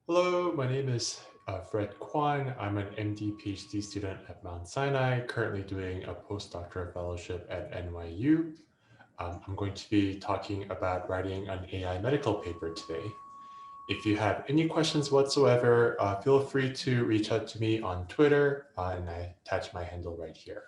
Hello, my name is Fred Kwan. I'm an MD PhD student at Mount Sinai, currently doing a postdoctoral fellowship at NYU. I'm going to be talking about writing an AI medical paper today. If you have any questions whatsoever, feel free to reach out to me on Twitter, and I attach my handle right here.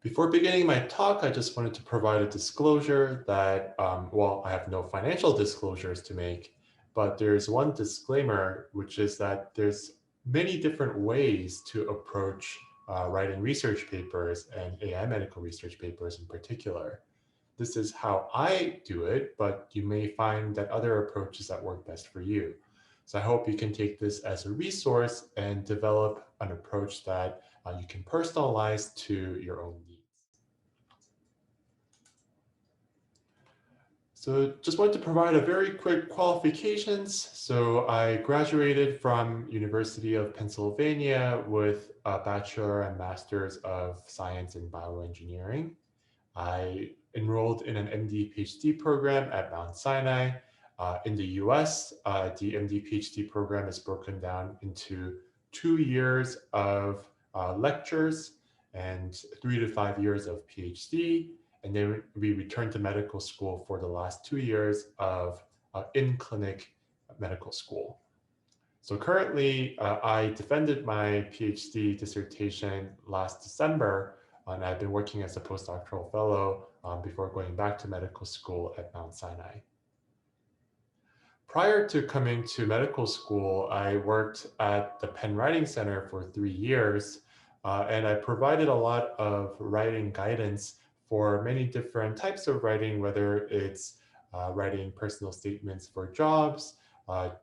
Before beginning my talk, I just wanted to provide a disclosure that, well, I have no financial disclosures to make, but there's one disclaimer, which is that there's many different ways to approach writing research papers and AI medical research papers in particular. This is how I do it, but you may find that other approaches that work best for you. So I hope you can take this as a resource and develop an approach that you can personalize to your own needs. So just wanted to provide a very quick qualifications. So I graduated from University of Pennsylvania with a Bachelor and Master's of Science in Bioengineering. I enrolled in an MD PhD program at Mount Sinai. In the US, the MD PhD program is broken down into 2 years of lectures and 3 to 5 years of PhD. And then we returned to medical school for the last 2 years of in-clinic medical school. So currently, I defended my PhD dissertation last December, and I've been working as a postdoctoral fellow before going back to medical school at Mount Sinai. Prior to coming to medical school, I worked at the Penn Writing Center for 3 years, and I provided a lot of writing guidance for many different types of writing, whether it's writing personal statements for jobs,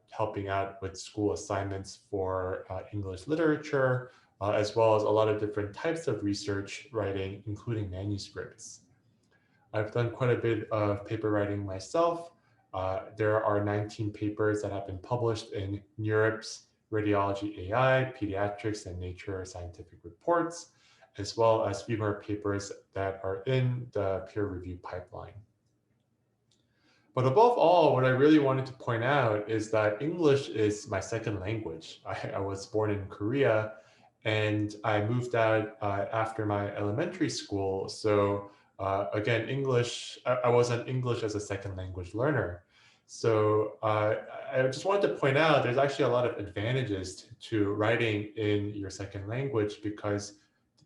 helping out with school assignments for English literature, as well as a lot of different types of research writing, including manuscripts. I've done quite a bit of paper writing myself. There are 19 papers that have been published in NEURIPS Radiology AI, Pediatrics, and Nature Scientific Reports, as well as few more papers that are in the peer review pipeline. But above all, what I really wanted to point out is that English is my second language. I was born in Korea and I moved out after my elementary school. So again, I wasn't English as a second language learner. So I just wanted to point out there's actually a lot of advantages to writing in your second language because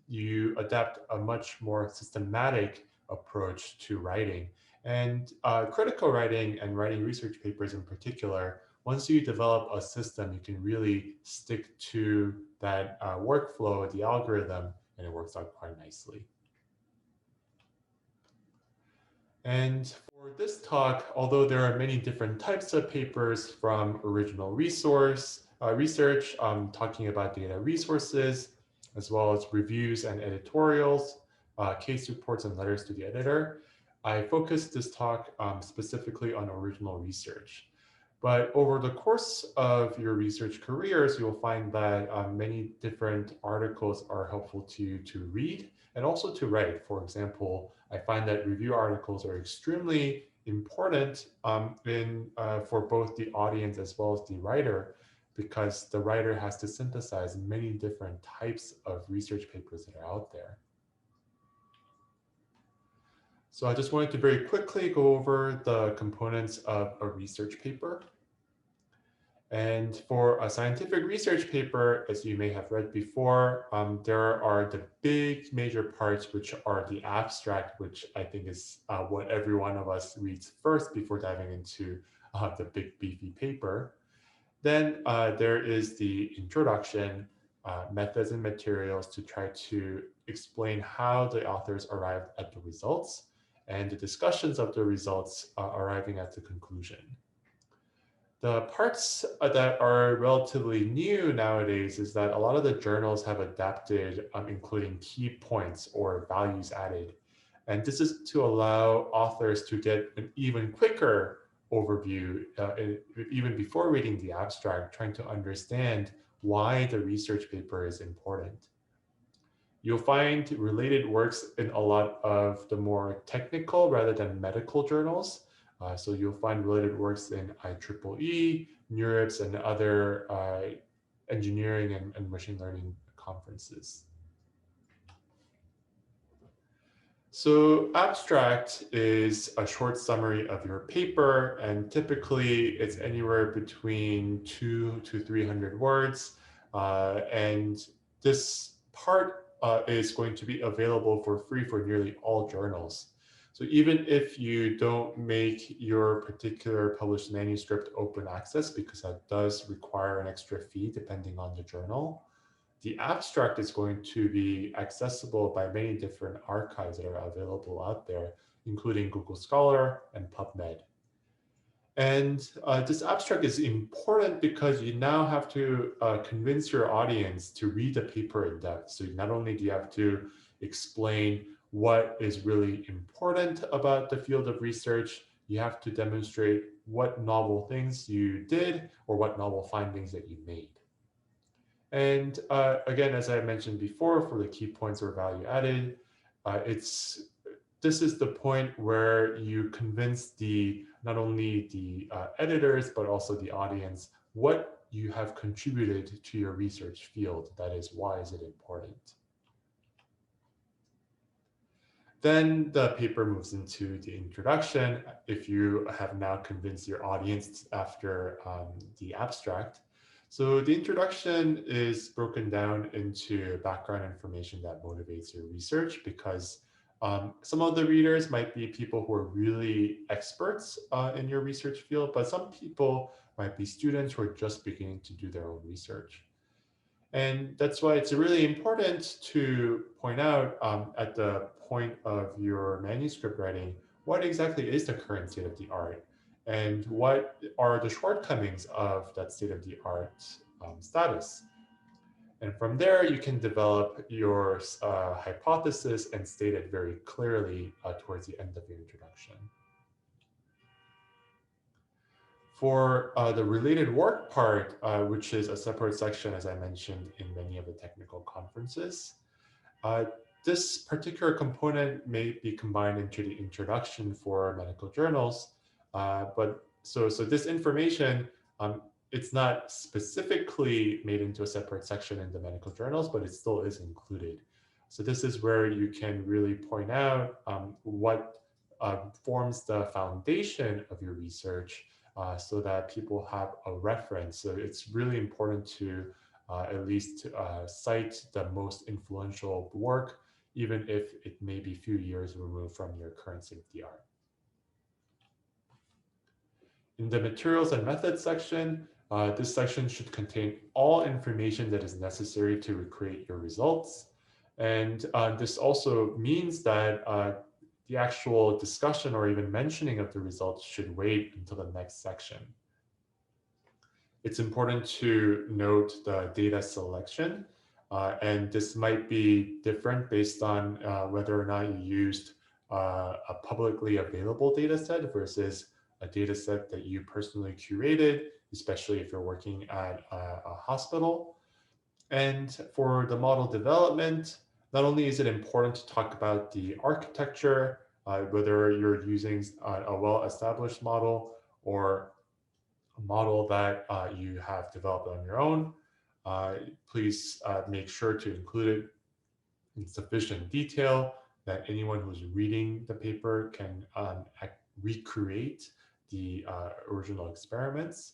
you adapt a much more systematic approach to writing. And critical writing and writing research papers in particular, once you develop a system, you can really stick to that workflow, the algorithm, and it works out quite nicely. And for this talk, although there are many different types of papers from original research, talking about data resources, as well as reviews and editorials, case reports and letters to the editor, I focused this talk specifically on original research. But over the course of your research careers, you'll find that many different articles are helpful to you to read and also to write. For example, I find that review articles are extremely important for both the audience as well as the writer, because the writer has to synthesize many different types of research papers that are out there. So I just wanted to very quickly go over the components of a research paper. And for a scientific research paper, as you may have read before, there are the big major parts, which are the abstract, which I think is what every one of us reads first before diving into the big beefy paper. Then there is the introduction, methods and materials to try to explain how the authors arrived at the results and the discussions of the results arriving at the conclusion. The parts that are relatively new nowadays is that a lot of the journals have adapted, including key points or values added. And this is to allow authors to get an even quicker overview, even before reading the abstract, trying to understand why the research paper is important. You'll find related works in a lot of the more technical rather than medical journals. So you'll find related works in IEEE, NeurIPS, and other engineering and machine learning conferences. So abstract is a short summary of your paper, and typically it's anywhere between 200 to 300 words. And this part is going to be available for free for nearly all journals. So even if you don't make your particular published manuscript open access, because that does require an extra fee depending on the journal, the abstract is going to be accessible by many different archives that are available out there, including Google Scholar and PubMed. And this abstract is important because you now have to convince your audience to read the paper in depth. So not only do you have to explain what is really important about the field of research, you have to demonstrate what novel things you did or what novel findings that you made. And again, as I mentioned before, for the key points or value added, this is the point where you convince not only the editors, but also the audience what you have contributed to your research field. That is, why is it important? Then the paper moves into the introduction. If you have now convinced your audience after the abstract. So the introduction is broken down into background information that motivates your research, because some of the readers might be people who are really experts in your research field, but some people might be students who are just beginning to do their own research. And that's why it's really important to point out at the point of your manuscript writing, what exactly is the current state of the art? And what are the shortcomings of that state of the art status? And from there, you can develop your hypothesis and state it very clearly towards the end of your introduction. For the related work part, which is a separate section, as I mentioned, in many of the technical conferences, this particular component may be combined into the introduction for medical journals. So this information, it's not specifically made into a separate section in the medical journals, but it still is included. So this is where you can really point out what forms the foundation of your research, so that people have a reference. So it's really important to at least cite the most influential work, even if it may be a few years removed from your current state of the art. In the materials and methods section, this section should contain all information that is necessary to recreate your results. And this also means that the actual discussion or even mentioning of the results should wait until the next section. It's important to note the data selection, and this might be different based on whether or not you used a publicly available data set versus a data set that you personally curated, especially if you're working at a hospital. And for the model development, not only is it important to talk about the architecture, whether you're using a well-established model or a model that you have developed on your own, please make sure to include it in sufficient detail that anyone who's reading the paper can recreate the original experiments.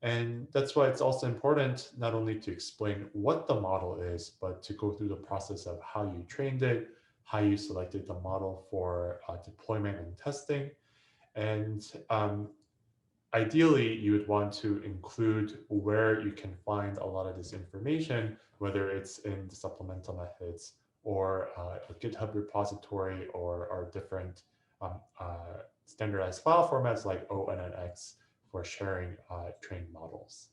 And that's why it's also important not only to explain what the model is, but to go through the process of how you trained it, how you selected the model for deployment and testing. And ideally, you would want to include where you can find a lot of this information, whether it's in the supplemental methods or a GitHub repository or different standardized file formats like ONNX for sharing trained models.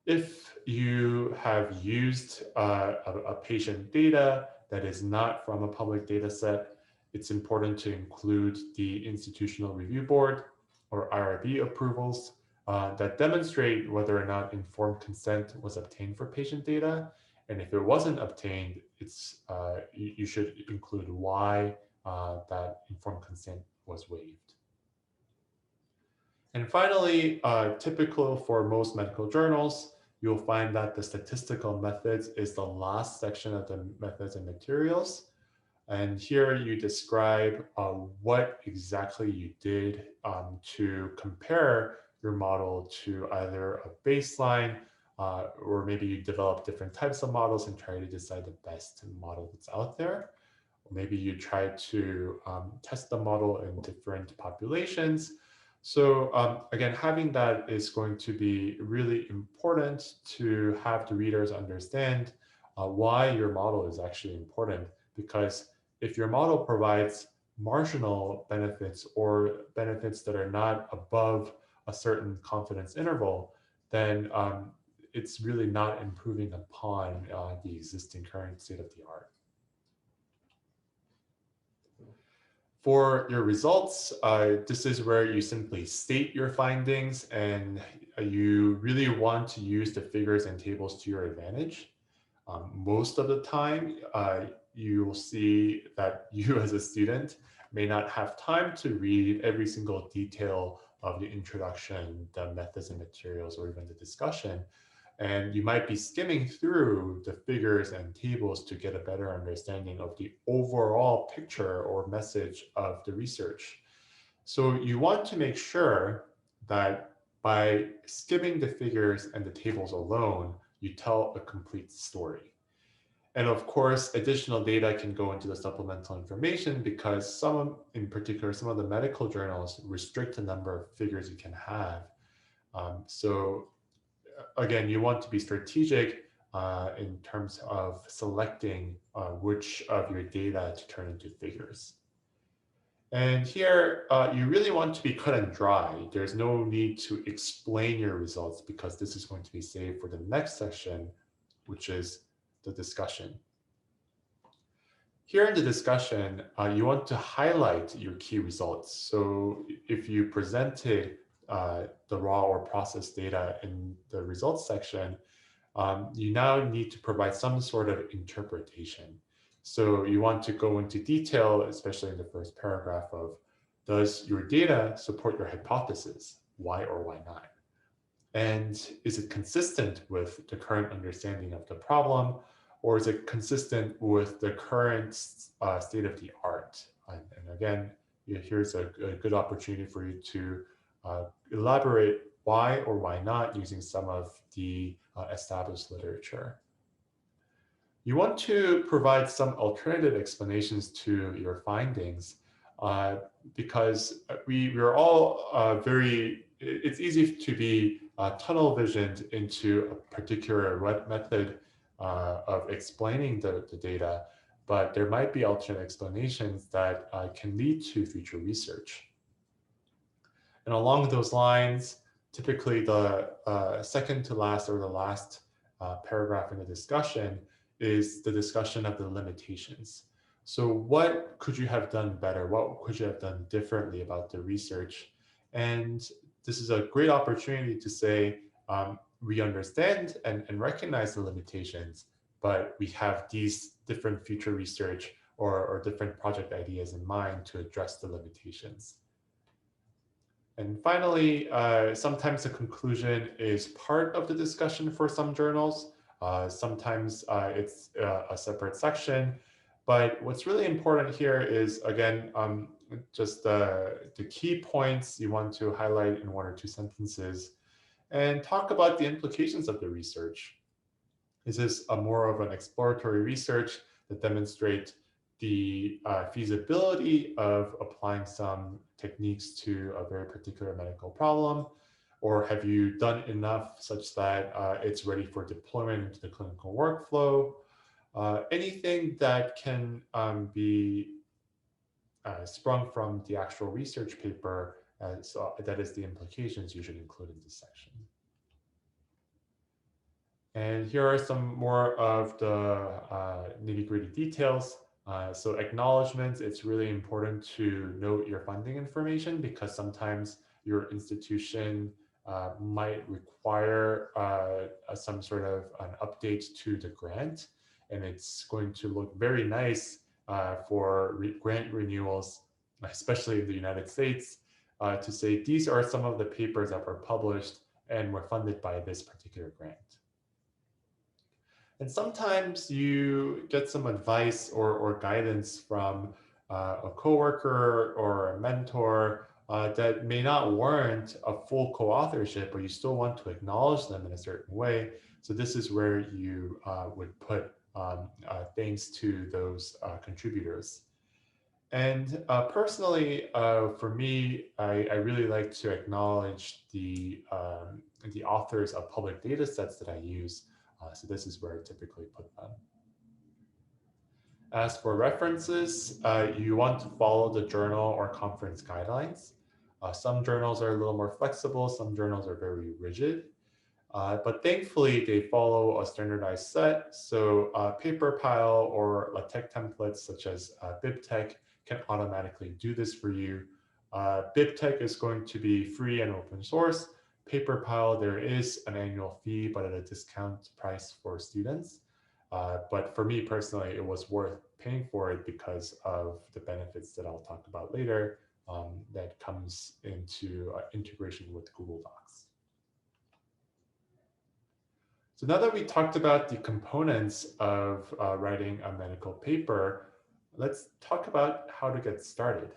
If you have used a patient data that is not from a public data set, it's important to include the Institutional Review Board or IRB approvals that demonstrate whether or not informed consent was obtained for patient data. And if it wasn't obtained, you should include why that informed consent was waived. And finally, typical for most medical journals, you'll find that the statistical methods is the last section of the methods and materials. And here you describe what exactly you did to compare your model to either a baseline or maybe you develop different types of models and try to decide the best model that's out there. Or maybe you try to test the model in different populations. So again, having that is going to be really important to have the readers understand why your model is actually important. Because if your model provides marginal benefits or benefits that are not above a certain confidence interval, then it's really not improving upon the existing current state of the art. For your results, this is where you simply state your findings and you really want to use the figures and tables to your advantage. Most of the time, you will see that you as a student may not have time to read every single detail of the introduction, the methods and materials, or even the discussion. And you might be skimming through the figures and tables to get a better understanding of the overall picture or message of the research. So you want to make sure that by skimming the figures and the tables alone, you tell a complete story. And of course, additional data can go into the supplemental information because some, in particular, some of the medical journals restrict the number of figures you can have. So again, you want to be strategic in terms of selecting which of your data to turn into figures. And here, you really want to be cut and dry. There's no need to explain your results because this is going to be saved for the next section, which is the discussion. Here in the discussion, you want to highlight your key results. So if you presented the raw or processed data in the results section, you now need to provide some sort of interpretation. So you want to go into detail, especially in the first paragraph of, does your data support your hypothesis? Why or why not? And is it consistent with the current understanding of the problem? Or is it consistent with the current state of the art? And again, here's a good opportunity for you to elaborate why or why not using some of the established literature. You want to provide some alternative explanations to your findings because we're all it's easy to be tunnel visioned into a particular method of explaining the data, but there might be alternate explanations that can lead to future research. And along those lines, typically the second to last or the last paragraph in the discussion is the discussion of the limitations. So what could you have done better? What could you have done differently about the research? And this is a great opportunity to say, we understand and recognize the limitations, but we have these different future research or different project ideas in mind to address the limitations. And finally, sometimes the conclusion is part of the discussion for some journals. Sometimes it's a separate section. But what's really important here is, again, just the key points you want to highlight in one or two sentences and talk about the implications of the research. Is this a more of an exploratory research that demonstrates the feasibility of applying some techniques to a very particular medical problem? Or have you done enough such that it's ready for deployment into the clinical workflow? Anything that can be sprung from the actual research paper, so that is the implications you should include in this section. And here are some more of the nitty-gritty details. So acknowledgements, it's really important to note your funding information because sometimes your institution might require some sort of an update to the grant. And it's going to look very nice for grant renewals, especially in the United States, to say these are some of the papers that were published and were funded by this particular grant. And sometimes you get some advice or guidance from a coworker or a mentor that may not warrant a full co-authorship, but you still want to acknowledge them in a certain way. So this is where you would put thanks to those contributors. And personally, for me, I really like to acknowledge the authors of public data sets that I use. So this is where I typically put them. As for references, you want to follow the journal or conference guidelines. Some journals are a little more flexible, some journals are very rigid. But thankfully, they follow a standardized set. So PaperPile or LaTeX templates such as BibTeX can automatically do this for you. BibTeX is going to be free and open source. PaperPile, there is an annual fee, but at a discount price for students. But for me personally, it was worth paying for it because of the benefits that I'll talk about later that comes into integration with Google Docs. So now that we talked about the components of writing a medical paper, let's talk about how to get started.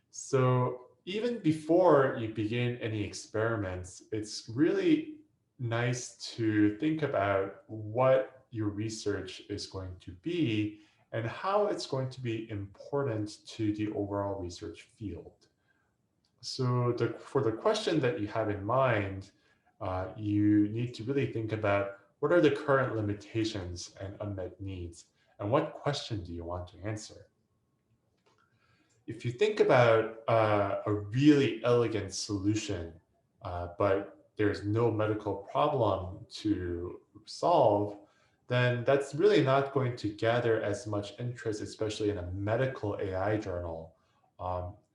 So even before you begin any experiments, it's really nice to think about what your research is going to be and how it's going to be important to the overall research field. So for the question that you have in mind, you need to really think about what are the current limitations and unmet needs, and what question do you want to answer? If you think about a really elegant solution, but there's no medical problem to solve, then that's really not going to gather as much interest, especially in a medical AI journal.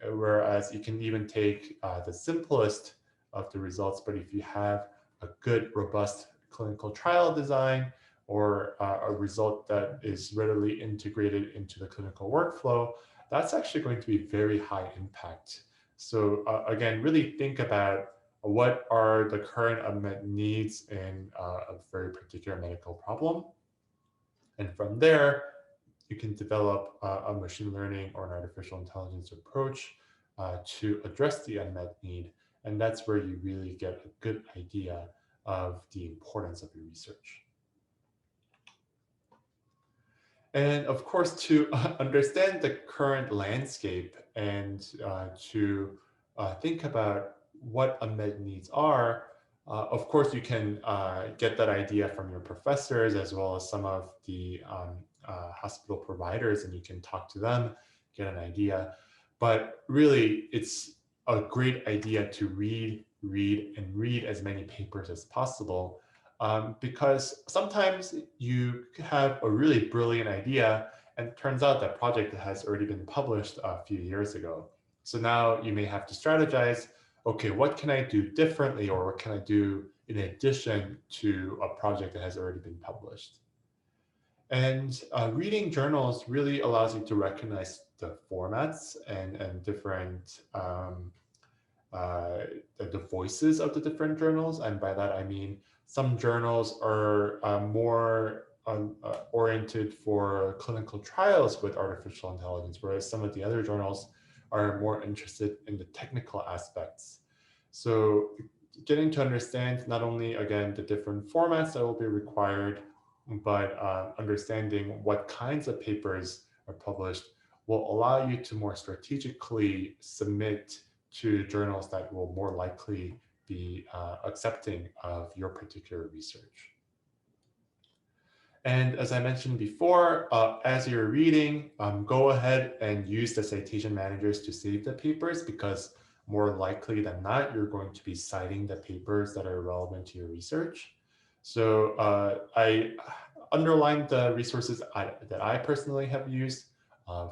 Whereas you can even take the simplest of the results, but if you have a good, robust clinical trial design or a result that is readily integrated into the clinical workflow, that's actually going to be very high impact. So again, really think about what are the current unmet needs in a very particular medical problem. And from there, you can develop a machine learning or an artificial intelligence approach to address the unmet need. And that's where you really get a good idea of the importance of your research. And of course, to understand the current landscape and to think about what unmet needs are, of course, you can get that idea from your professors as well as some of the hospital providers, and you can talk to them, get an idea. But really, it's a great idea to read as many papers as possible. Because sometimes you have a really brilliant idea and it turns out that project has already been published a few years ago. So now you may have to strategize, okay, what can I do differently or what can I do in addition to a project that has already been published? And reading journals really allows you to recognize the formats and different the voices of the different journals. And by that, I mean, some journals are more oriented for clinical trials with artificial intelligence, whereas some of the other journals are more interested in the technical aspects. So getting to understand not only, again, the different formats that will be required, but understanding what kinds of papers are published will allow you to more strategically submit to journals that will more likely be accepting of your particular research. And as I mentioned before, as you're reading, go ahead and use the citation managers to save the papers, because more likely than not, you're going to be citing the papers that are relevant to your research. So I underlined the resources that I personally have used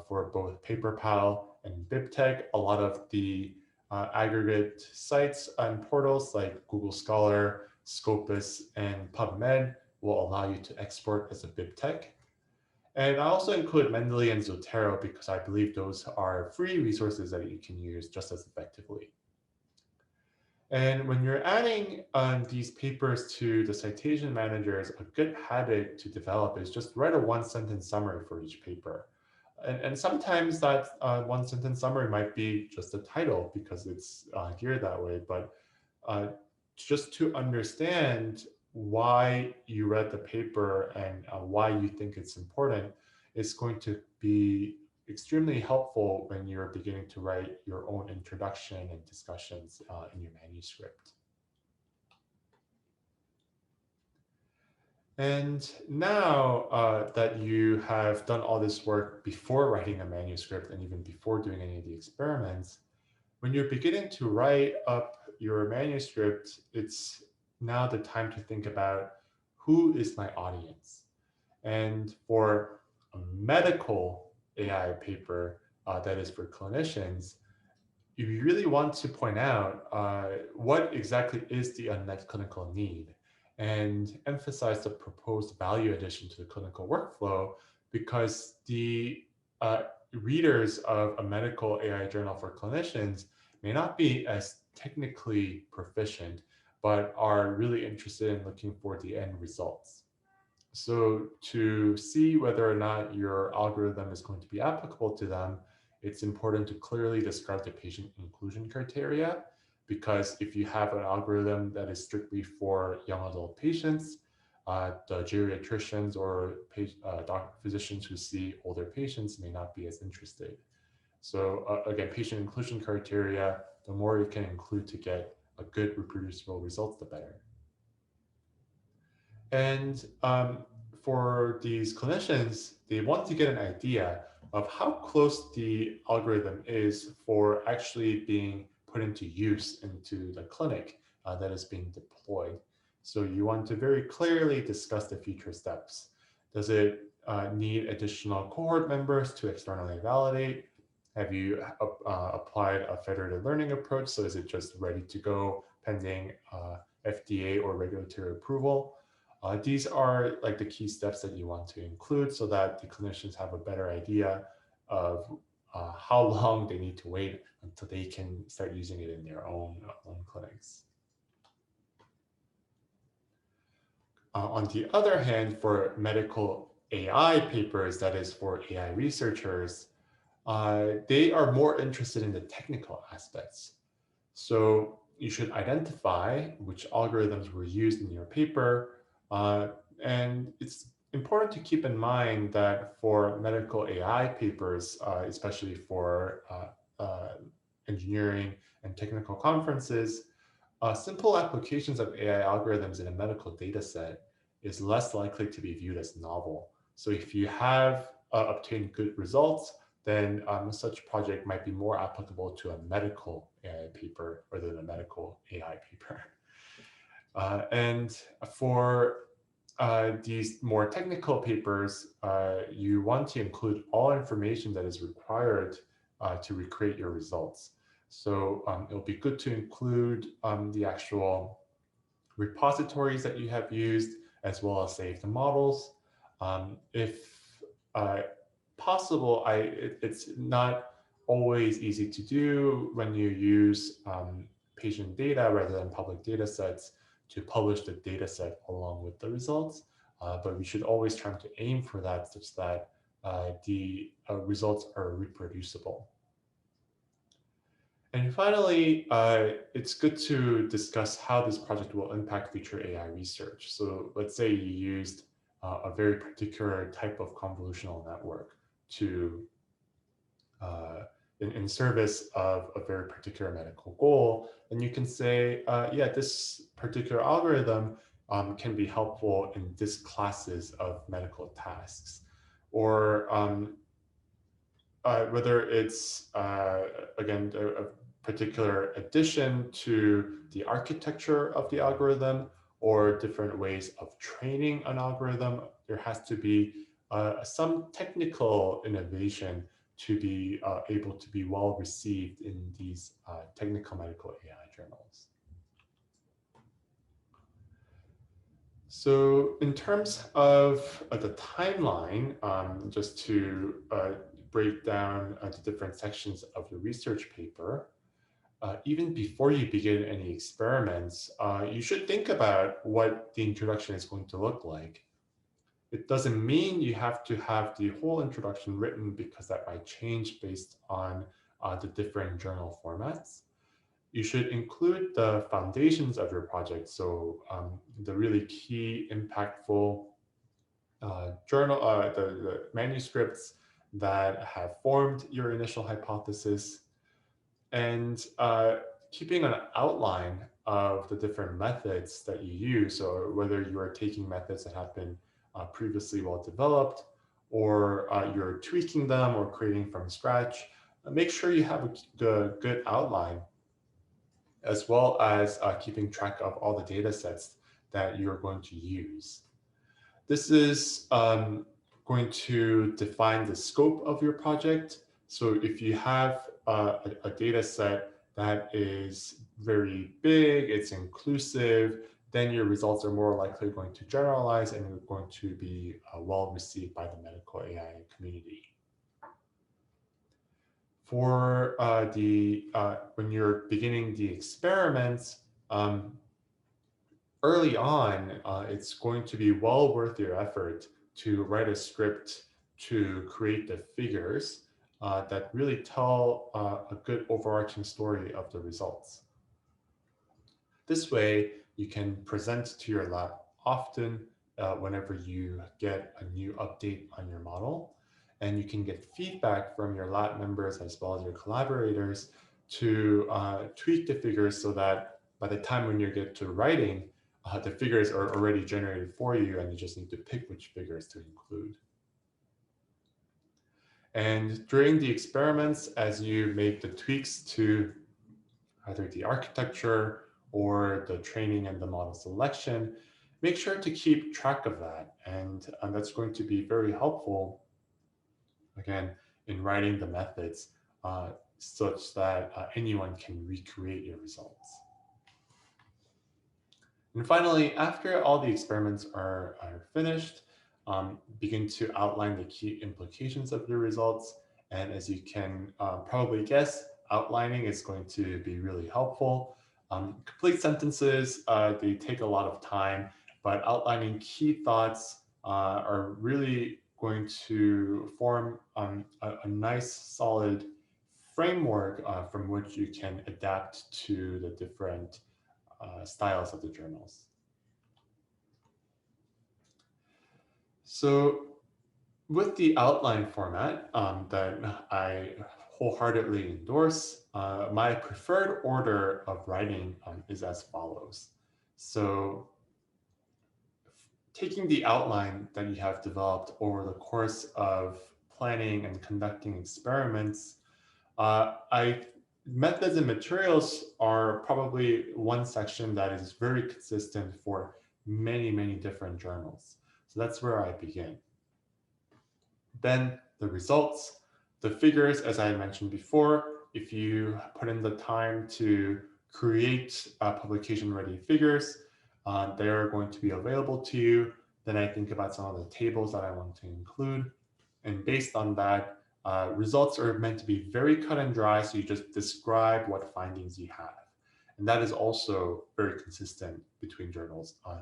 for both PaperPal and BibTeX. A lot of the aggregate sites and portals like Google Scholar, Scopus, and PubMed will allow you to export as a BibTeX. And I also include Mendeley and Zotero because I believe those are free resources that you can use just as effectively. And when you're adding these papers to the citation managers, a good habit to develop is just write a one-sentence summary for each paper. And sometimes that one-sentence summary might be just a title because it's geared that way. But uh, just to understand why you read the paper and why you think it's important is going to be extremely helpful when you're beginning to write your own introduction and discussions in your manuscript. And now that you have done all this work before writing a manuscript and even before doing any of the experiments, when you're beginning to write up your manuscript, it's now the time to think about who is my audience. And for a medical AI paper that is for clinicians, you really want to point out what exactly is the unmet clinical need and emphasize the proposed value addition to the clinical workflow because the readers of a medical AI journal for clinicians may not be as technically proficient, but are really interested in looking for the end results. So to see whether or not your algorithm is going to be applicable to them, it's important to clearly describe the patient inclusion criteria, because if you have an algorithm that is strictly for young adult patients, the geriatricians or physicians who see older patients may not be as interested. So again, patient inclusion criteria, the more you can include to get a good reproducible results, the better. And for these clinicians, they want to get an idea of how close the algorithm is for actually being put into use into the clinic that is being deployed. So you want to very clearly discuss the future steps. Does it need additional cohort members to externally validate? Have you applied a federated learning approach? So is it just ready to go pending FDA or regulatory approval? These are like the key steps that you want to include so that the clinicians have a better idea of how long they need to wait until they can start using it in their own clinics. On the other hand, for medical AI papers, that is for AI researchers, they are more interested in the technical aspects. So you should identify which algorithms were used in your paper. And it's important to keep in mind that for medical AI papers, especially for engineering and technical conferences, simple applications of AI algorithms in a medical data set is less likely to be viewed as novel. So if you have obtained good results, then such project might be more applicable to a medical AI paper rather than a medical AI paper. And for these more technical papers, you want to include all information that is required to recreate your results. So it'll be good to include the actual repositories that you have used, as well as save the models. If possible, it's not always easy to do when you use patient data rather than public data sets to publish the data set along with the results. But we should always try to aim for that such that the results are reproducible. And finally, it's good to discuss how this project will impact future AI research. So let's say you used a very particular type of convolutional network to in service of a very particular medical goal, then you can say, yeah, this particular algorithm can be helpful in this classes of medical tasks. Or whether it's, again, a particular addition to the architecture of the algorithm or different ways of training an algorithm, there has to be some technical innovation to be able to be well received in these technical medical AI journals. So in terms of the timeline, just to break down the different sections of the research paper, even before you begin any experiments, you should think about what the introduction is going to look like. It doesn't mean you have to have the whole introduction written because that might change based on the different journal formats. You should include the foundations of your project. So the really key, impactful the manuscripts that have formed your initial hypothesis, and keeping an outline of the different methods that you use. So whether you are taking methods that have been previously well developed, or you're tweaking them or creating from scratch, make sure you have a good outline, as well as keeping track of all the data sets that you're going to use. This is going to define the scope of your project. So if you have a data set that is very big, it's inclusive, then your results are more likely going to generalize and are going to be well received by the medical AI community. For when you're beginning the experiments, early on, it's going to be well worth your effort to write a script to create the figures that really tell a good overarching story of the results. This way, you can present to your lab often whenever you get a new update on your model, and you can get feedback from your lab members as well as your collaborators to tweak the figures so that by the time when you get to writing, the figures are already generated for you, and you just need to pick which figures to include. And during the experiments, as you make the tweaks to either the architecture or the training and the model selection, make sure to keep track of that. And that's going to be very helpful, again, in writing the methods such that anyone can recreate your results. And finally, after all the experiments are finished, begin to outline the key implications of your results. And as you can probably guess, outlining is going to be really helpful. Complete sentences, they take a lot of time, but outlining key thoughts are really going to form a nice, solid framework from which you can adapt to the different styles of the journals. So with the outline format that I wholeheartedly endorse, my preferred order of writing is as follows. So taking the outline that you have developed over the course of planning and conducting experiments, methods and materials are probably one section that is very consistent for many, many different journals. So that's where I begin. Then the results, the figures, as I mentioned before, if you put in the time to create publication-ready figures, they are going to be available to you. Then I think about some of the tables that I want to include. And based on that, results are meant to be very cut and dry, so you just describe what findings you have. And that is also very consistent between journals on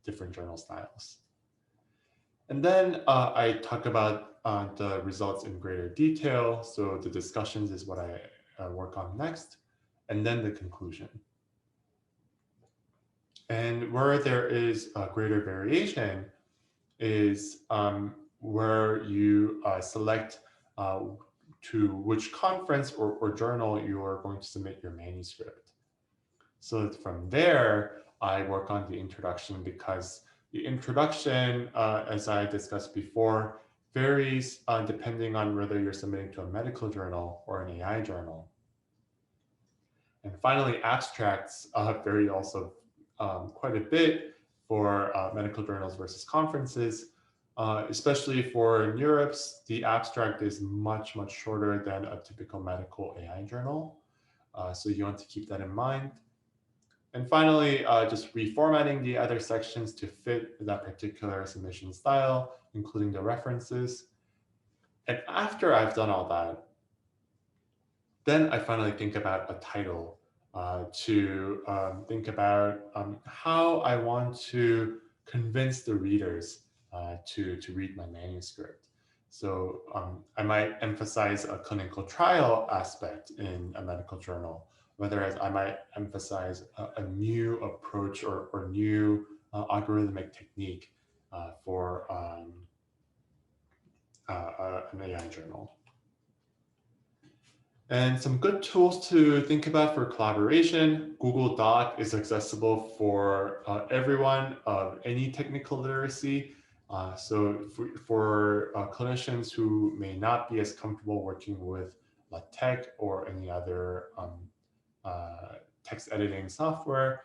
different journal styles. And then I talk about the results in greater detail. So the discussions is what I work on next, and then the conclusion. And where there is a greater variation is where you select to which conference or journal you are going to submit your manuscript. So from there, I work on the introduction, because the introduction, as I discussed before, varies depending on whether you're submitting to a medical journal or an AI journal. And finally, abstracts vary also quite a bit for medical journals versus conferences. Especially for NeurIPS, the abstract is much, much shorter than a typical medical AI journal. So you want to keep that in mind. And finally, just reformatting the other sections to fit that particular submission style, including the references. And after I've done all that, then I finally think about a title to think about how I want to convince the readers to read my manuscript. So I might emphasize a clinical trial aspect in a medical journal, whereas I might emphasize a new approach or new algorithmic technique for an AI journal. And some good tools to think about for collaboration. Google Doc is accessible for everyone of any technical literacy. So for clinicians who may not be as comfortable working with LaTeX or any other text editing software,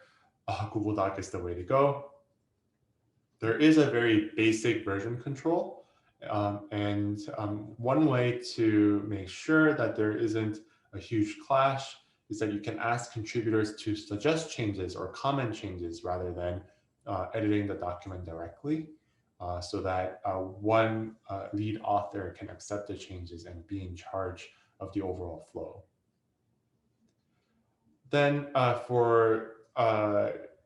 Google Doc is the way to go. There is a very basic version control. One way to make sure that there isn't a huge clash is that you can ask contributors to suggest changes or comment changes rather than editing the document directly, so that one lead author can accept the changes and be in charge of the overall flow. Then for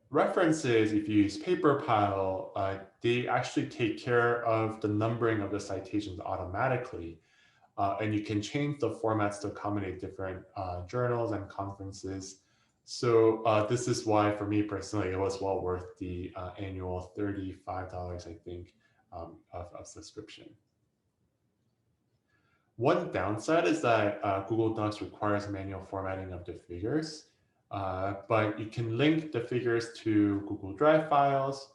references, if you use PaperPile, they actually take care of the numbering of the citations automatically. And you can change the formats to accommodate different journals and conferences. So this is why, for me personally, it was well worth the annual $35, I think, of subscription. One downside is that Google Docs requires manual formatting of the figures, but you can link the figures to Google Drive files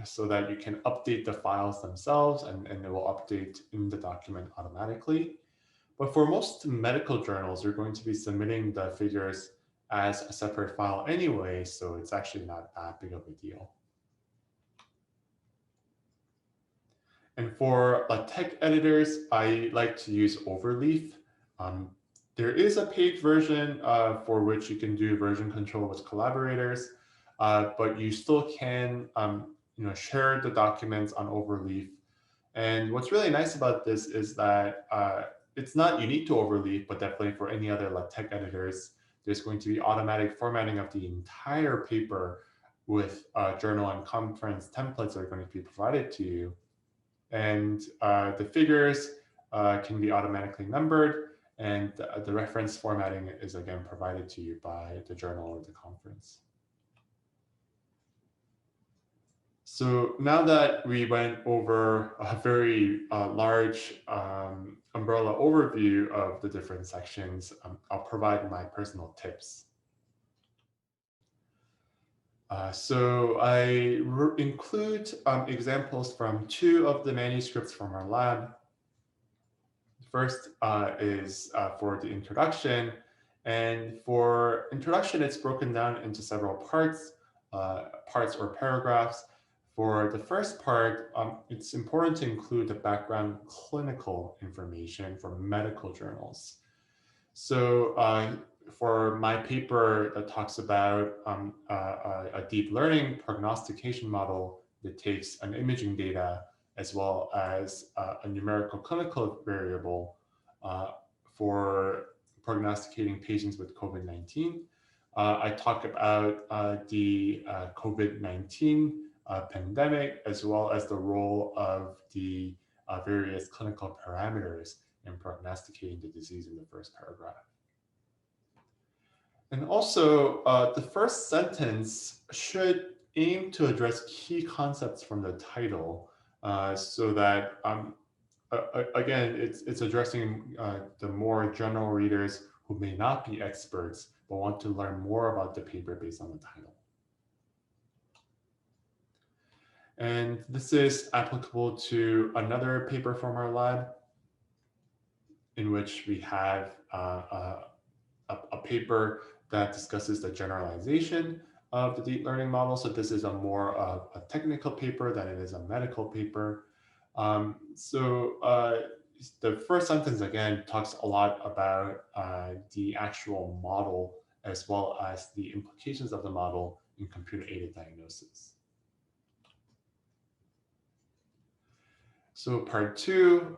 so that you can update the files themselves and it will update in the document automatically. But for most medical journals, you're going to be submitting the figures as a separate file anyway, so it's actually not that big of a deal. And for LaTeX editors, I like to use Overleaf. There is a paid version for which you can do version control with collaborators, but you still can share the documents on Overleaf. And what's really nice about this is that it's not unique to Overleaf, but definitely for any other LaTeX editors, there's going to be automatic formatting of the entire paper with journal and conference templates that are going to be provided to you. And the figures can be automatically numbered, and the reference formatting is again provided to you by the journal or the conference. So now that we went over a very large umbrella overview of the different sections, I'll provide my personal tips. So I include examples from two of the manuscripts from our lab. First is for the introduction. And for introduction, it's broken down into several parts or paragraphs. For the first part, it's important to include the background clinical information for medical journals. So for my paper that talks about a deep learning prognostication model that takes an imaging data as well as a numerical clinical variable for prognosticating patients with COVID-19. I talk about the COVID-19 pandemic, as well as the role of the various clinical parameters in prognosticating the disease in the first paragraph. And also, the first sentence should aim to address key concepts from the title so that, again, it's addressing the more general readers who may not be experts but want to learn more about the paper based on the title. And this is applicable to another paper from our lab in which we have a paper that discusses the generalization of the deep learning model. So this is a more of a technical paper than it is a medical paper. The first sentence, again, talks a lot about the actual model as well as the implications of the model in computer-aided diagnosis. So part two,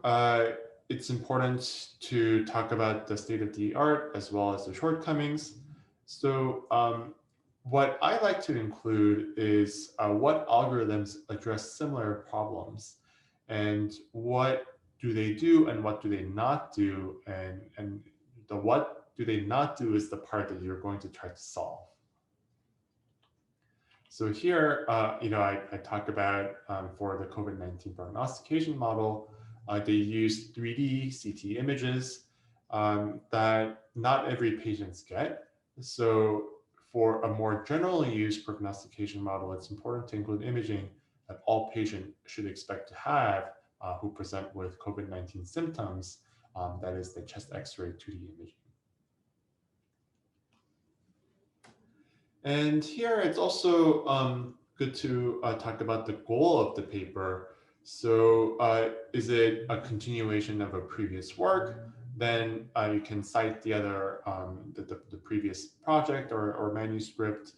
it's important to talk about the state of the art as well as the shortcomings. So what I like to include is what algorithms address similar problems, and what do they do and what do they not do, and the what do they not do is the part that you're going to try to solve. So here, I talk about for the COVID-19 prognostication model, they use 3D CT images that not every patients get. So for a more generally used prognostication model, it's important to include imaging that all patients should expect to have who present with COVID-19 symptoms, that is the chest X-ray 2D imaging. And here it's also good to talk about the goal of the paper. So is it a continuation of a previous work? Then you can cite the other, the previous project or manuscript,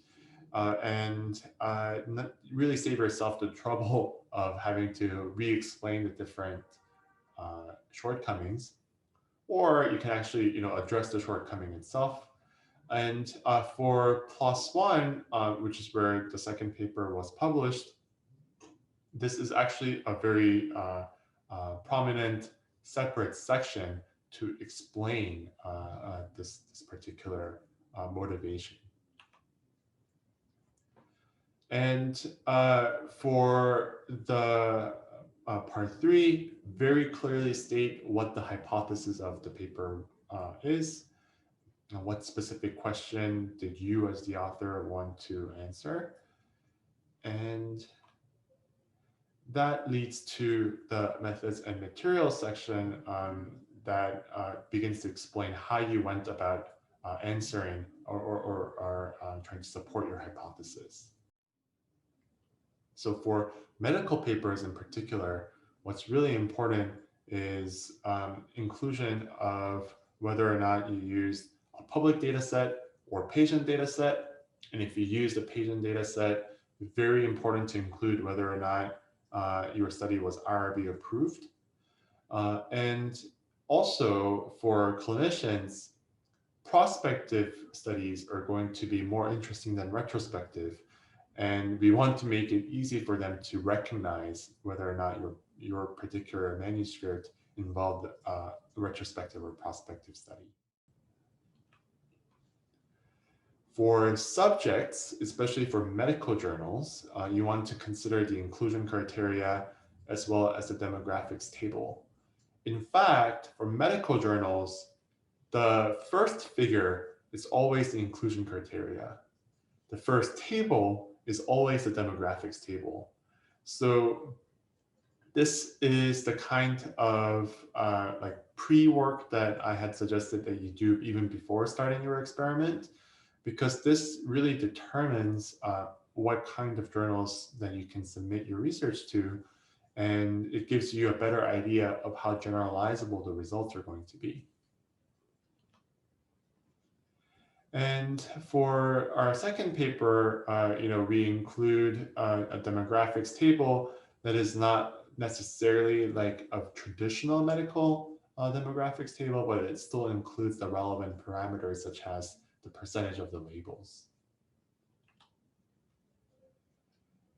and not really save yourself the trouble of having to re-explain the different shortcomings. Or you can actually, address the shortcoming itself. And for PLOS One, which is where the second paper was published, this is actually a very prominent separate section to explain this particular motivation. And for the part three, very clearly state what the hypothesis of the paper is. What specific question did you as the author want to answer? And that leads to the methods and materials section that begins to explain how you went about answering or trying to support your hypothesis. So for medical papers in particular, what's really important is inclusion of whether or not you use a public data set or patient data set. And if you use the patient data set, very important to include whether or not your study was IRB approved. And also for clinicians, prospective studies are going to be more interesting than retrospective. And we want to make it easy for them to recognize whether or not your particular manuscript involved a retrospective or prospective study. For subjects, especially for medical journals, you want to consider the inclusion criteria as well as the demographics table. In fact, for medical journals, the first figure is always the inclusion criteria. The first table is always the demographics table. So this is the kind of like pre-work that I had suggested that you do even before starting your experiment, because this really determines what kind of journals that you can submit your research to, and it gives you a better idea of how generalizable the results are going to be. And for our second paper, we include a demographics table that is not necessarily like a traditional medical demographics table, but it still includes the relevant parameters such as the percentage of the labels.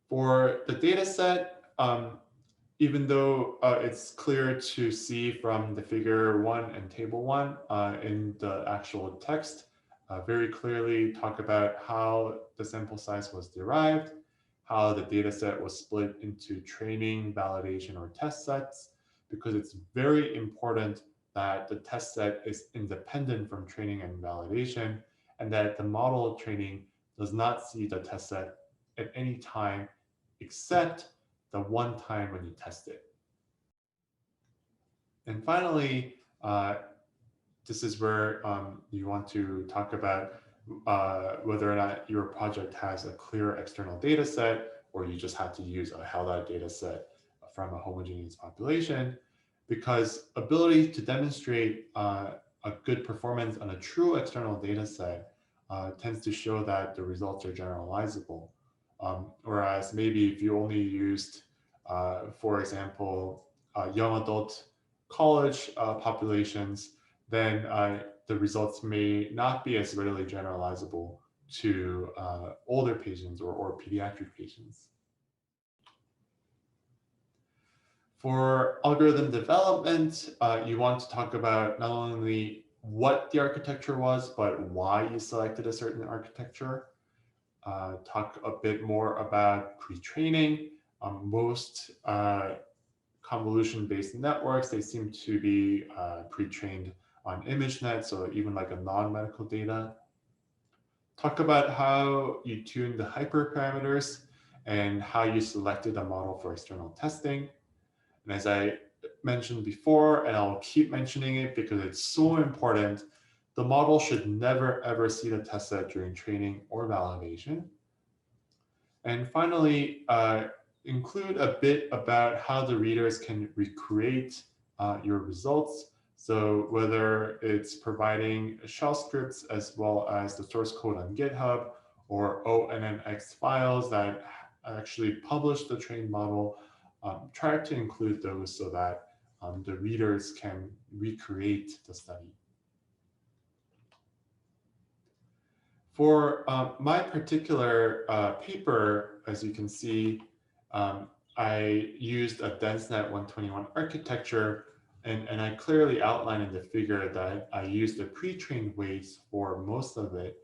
For the data set, even though it's clear to see from the figure 1 and table 1 in the actual text, very clearly talk about how the sample size was derived, how the data set was split into training, validation, or test sets, because it's very important that the test set is independent from training and validation, and that the model training does not see the test set at any time except the one time when you test it. And finally, this is where you want to talk about whether or not your project has a clear external data set, or you just have to use a held out data set from a homogeneous population, because ability to demonstrate a good performance on a true external data set tends to show that the results are generalizable. Whereas maybe if you only used, for example, young adult college populations, then the results may not be as readily generalizable to older patients or pediatric patients. For algorithm development, you want to talk about not only what the architecture was, but why you selected a certain architecture. Talk a bit more about pre-training. Most convolution-based networks, they seem to be pre-trained on ImageNet, so even like a non-medical data. Talk about how you tune the hyperparameters and how you selected a model for external testing. And as I mentioned before, and I'll keep mentioning it because it's so important, the model should never ever see the test set during training or validation. And finally, include a bit about how the readers can recreate your results. So whether it's providing shell scripts as well as the source code on GitHub or ONNX files that actually publish the trained model, try to include those so that the readers can recreate the study. For my particular paper, as you can see, I used a DenseNet 121 architecture, and I clearly outlined in the figure that I used the pre-trained weights for most of it.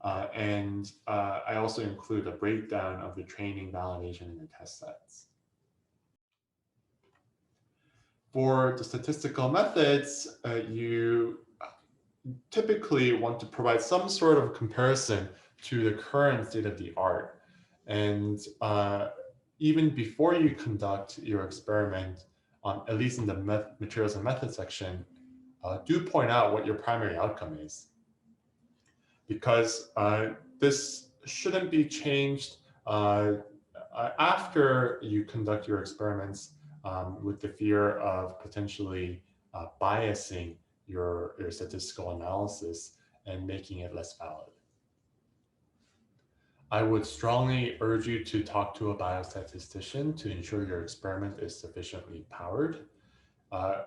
And I also include a breakdown of the training, validation, and the test sets. For the statistical methods, you typically want to provide some sort of comparison to the current state of the art. And even before you conduct your experiment, at least in the materials and methods section, do point out what your primary outcome is. Because this shouldn't be changed after you conduct your experiments with the fear of potentially biasing your statistical analysis and making it less valid. I would strongly urge you to talk to a biostatistician to ensure your experiment is sufficiently powered,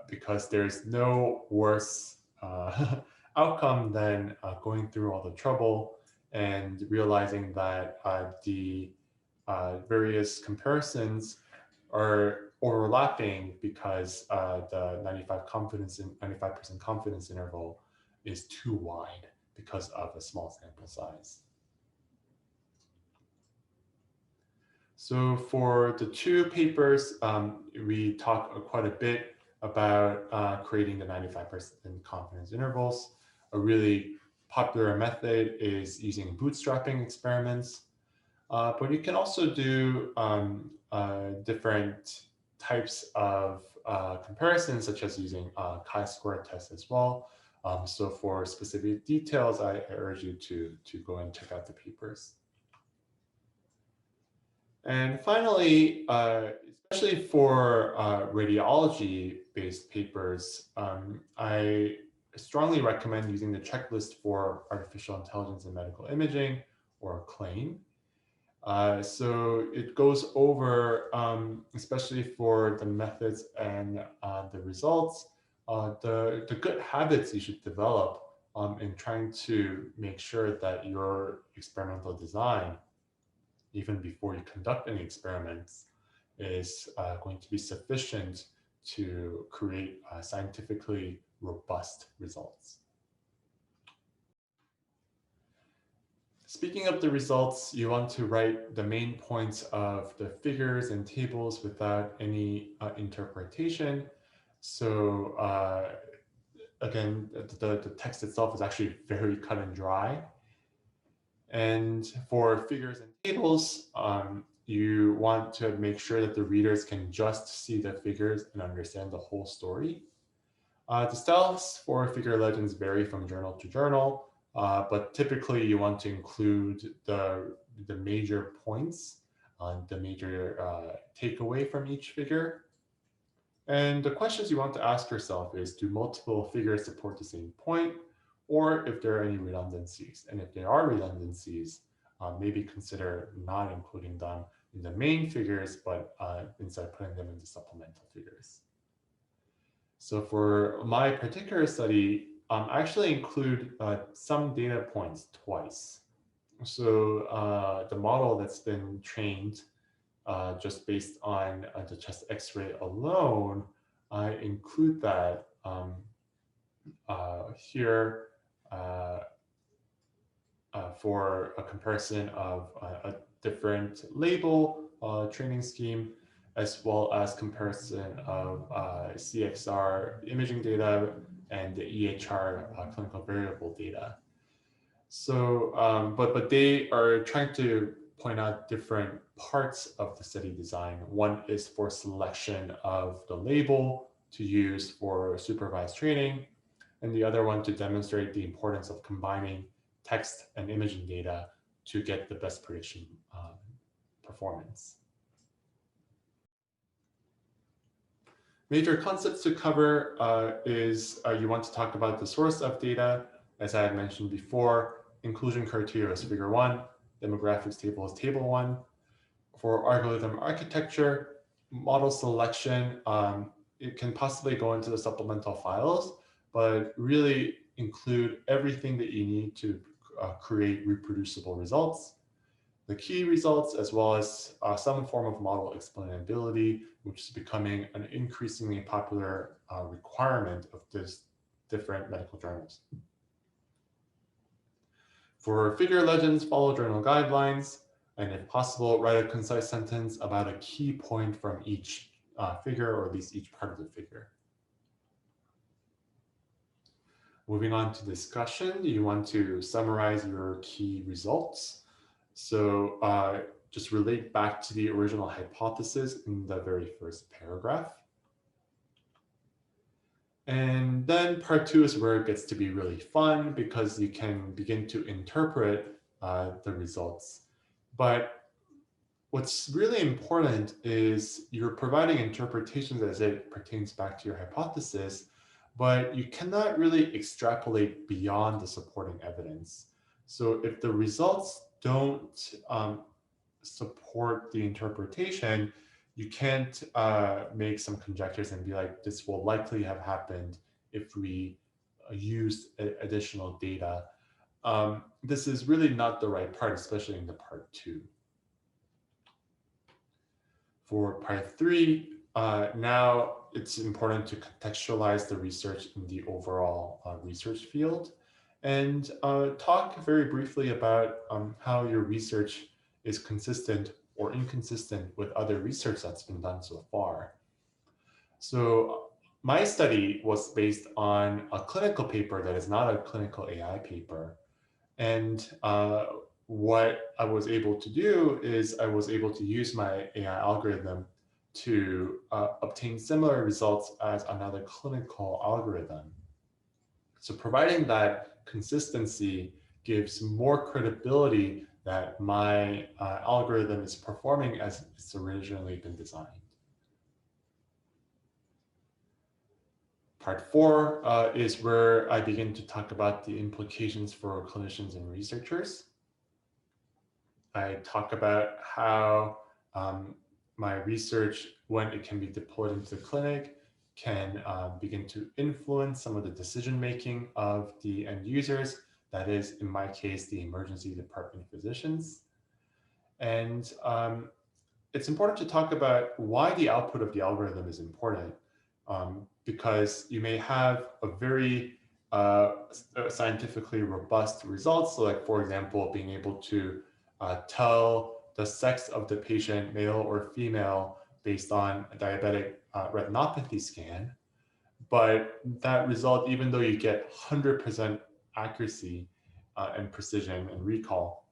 because there's no worse outcome than going through all the trouble and realizing that the various comparisons are overlapping because the 95% confidence interval is too wide because of a small sample size. So for the two papers, we talk quite a bit about creating the 95% confidence intervals. A really popular method is using bootstrapping experiments, but you can also do different types of comparisons, such as using chi-square tests as well. So for specific details, I urge you to go and check out the papers. And finally, especially for radiology-based papers, I strongly recommend using the checklist for artificial intelligence in medical imaging, or CLAIM. So it goes over, especially for the methods and the results, the good habits you should develop in trying to make sure that your experimental design, even before you conduct any experiments, is going to be sufficient to create scientifically robust results. Speaking of the results, you want to write the main points of the figures and tables without any interpretation. So again, the text itself is actually very cut and dry. And for figures and tables, you want to make sure that the readers can just see the figures and understand the whole story. The styles for figure legends vary from journal to journal. But typically you want to include the major points, the major takeaway from each figure. And the questions you want to ask yourself is, do multiple figures support the same point? or if there are any redundancies. And if there are redundancies, maybe consider not including them in the main figures, but instead putting them into supplemental figures. So for my particular study, I actually include some data points twice. So the model that's been trained just based on the chest X-ray alone, I include that here for a comparison of a different label training scheme, as well as comparison of CXR imaging data and the EHR clinical variable data. So, but they are trying to point out different parts of the study design. One is for selection of the label to use for supervised training, and the other one to demonstrate the importance of combining text and imaging data to get the best prediction performance. Major concepts to cover is you want to talk about the source of data. As I had mentioned before, inclusion criteria is figure 1, demographics table is table 1. For algorithm architecture, model selection, it can possibly go into the supplemental files, but really include everything that you need to create reproducible results. The key results, as well as some form of model explainability, which is becoming an increasingly popular requirement of this different medical journals. For figure legends, follow journal guidelines, and if possible, write a concise sentence about a key point from each figure, or at least each part of the figure. Moving on to discussion, you want to summarize your key results. So just relate back to the original hypothesis in the very first paragraph. And then part 2 is where it gets to be really fun, because you can begin to interpret the results. But what's really important is you're providing interpretations as it pertains back to your hypothesis, but you cannot really extrapolate beyond the supporting evidence. So if the results don't support the interpretation, you can't make some conjectures and be like, this will likely have happened if we used additional data. This is really not the right part, especially in the part 2. For part 3, now it's important to contextualize the research in the overall research field, and talk very briefly about how your research is consistent or inconsistent with other research that's been done so far. So my study was based on a clinical paper that is not a clinical AI paper. And what I was able to do is I was able to use my AI algorithm to obtain similar results as another clinical algorithm. So providing that consistency gives more credibility that my algorithm is performing as it's originally been designed. Part 4 is where I begin to talk about the implications for clinicians and researchers. I talk about how my research, when it can be deployed into the clinic, can begin to influence some of the decision-making of the end users. That is, in my case, the emergency department physicians. And it's important to talk about why the output of the algorithm is important, because you may have a very scientifically robust results. So like, for example, being able to tell the sex of the patient, male or female, based on a diabetic retinopathy scan. But that result, even though you get 100% accuracy and precision and recall,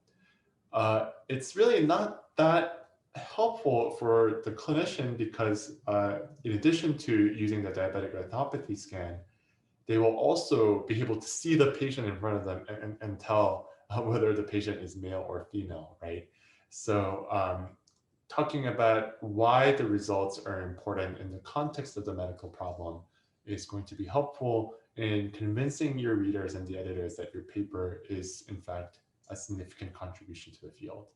it's really not that helpful for the clinician, because in addition to using the diabetic retinopathy scan, they will also be able to see the patient in front of them and tell whether the patient is male or female, right? So talking about why the results are important in the context of the medical problem is going to be helpful in convincing your readers and the editors that your paper is, in fact, a significant contribution to the field.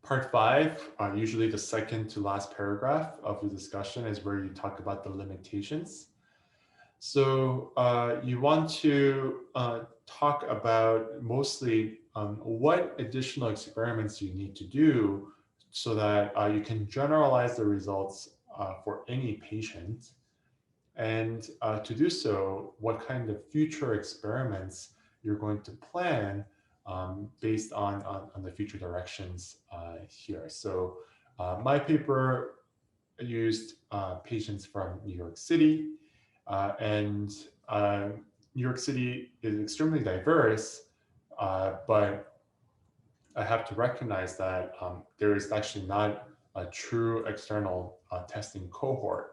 Part 5, usually the second to last paragraph of the discussion, is where you talk about the limitations. So you want to talk about mostly what additional experiments you need to do so that you can generalize the results for any patient. And to do so, what kind of future experiments you're going to plan based on the future directions here. So my paper used patients from New York City, and New York City is extremely diverse, but I have to recognize that there is actually not a true external testing cohort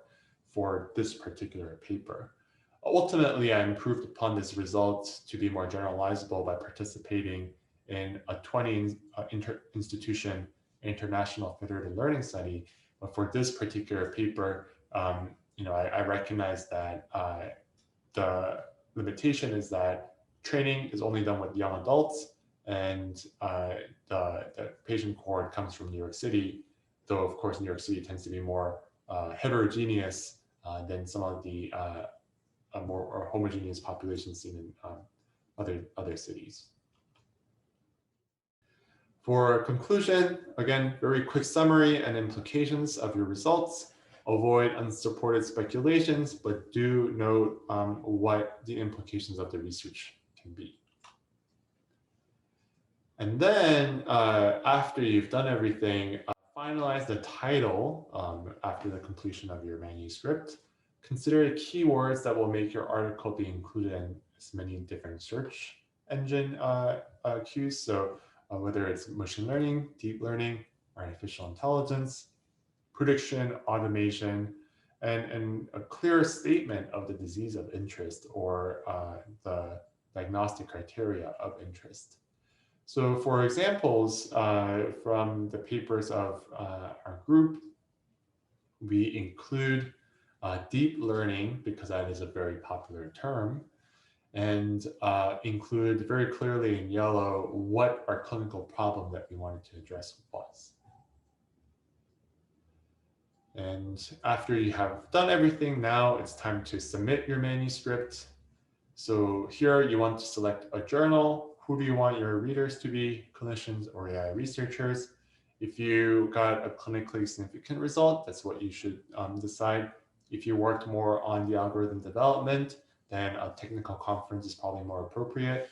for this particular paper. Ultimately, I improved upon this result to be more generalizable by participating in a 20 institution international federated learning study. But for this particular paper, I recognize that the limitation is that training is only done with young adults, and the patient cohort comes from New York City, though of course New York City tends to be more heterogeneous than some of the more homogeneous populations seen in other cities. For conclusion, again, very quick summary and implications of your results. Avoid unsupported speculations, but do note what the implications of the research can be. And then after you've done everything, finalize the title after the completion of your manuscript. Consider the keywords that will make your article be included in as many different search engine queues. So whether it's machine learning, deep learning, artificial intelligence, prediction, automation, and a clear statement of the disease of interest or the diagnostic criteria of interest. So for examples from the papers of our group, we include deep learning, because that is a very popular term, and include very clearly in yellow what our clinical problem that we wanted to address was. And after you have done everything, now it's time to submit your manuscript. So here you want to select a journal. Who do you want your readers to be, clinicians or AI researchers? If you got a clinically significant result, that's what you should decide. If you worked more on the algorithm development, then a technical conference is probably more appropriate.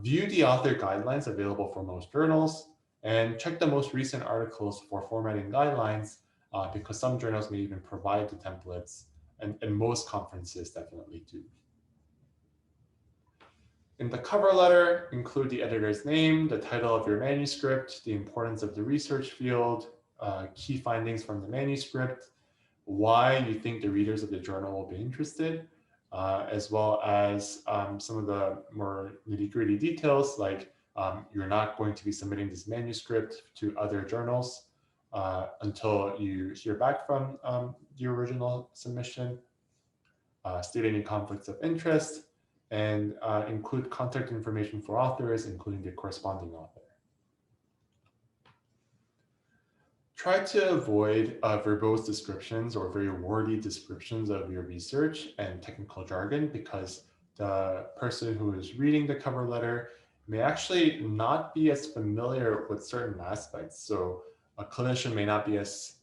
View the author guidelines available for most journals, and check the most recent articles for formatting guidelines, because some journals may even provide the templates, and most conferences definitely do. In the cover letter, include the editor's name, the title of your manuscript, the importance of the research field, key findings from the manuscript, why you think the readers of the journal will be interested, as well as some of the more nitty-gritty details, like you're not going to be submitting this manuscript to other journals until you hear back from the original submission, state any conflicts of interest, and include contact information for authors, including the corresponding author. Try to avoid verbose descriptions or very wordy descriptions of your research and technical jargon, because the person who is reading the cover letter may actually not be as familiar with certain aspects. So a clinician may not be as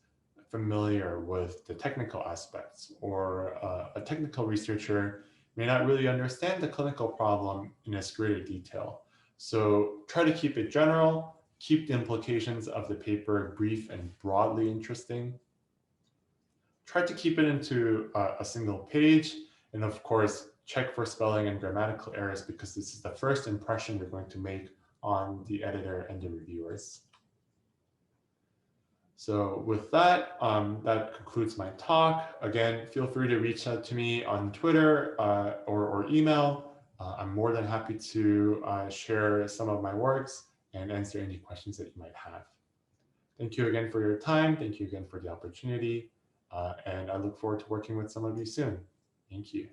familiar with the technical aspects, or a technical researcher may not really understand the clinical problem in as greater detail. So try to keep it general, keep the implications of the paper brief and broadly interesting. Try to keep it into a single page, and of course, check for spelling and grammatical errors, because this is the first impression you're going to make on the editor and the reviewers. So with that, that concludes my talk. Again, feel free to reach out to me on Twitter or email. I'm more than happy to share some of my works and answer any questions that you might have. Thank you again for your time. Thank you again for the opportunity. And I look forward to working with some of you soon. Thank you.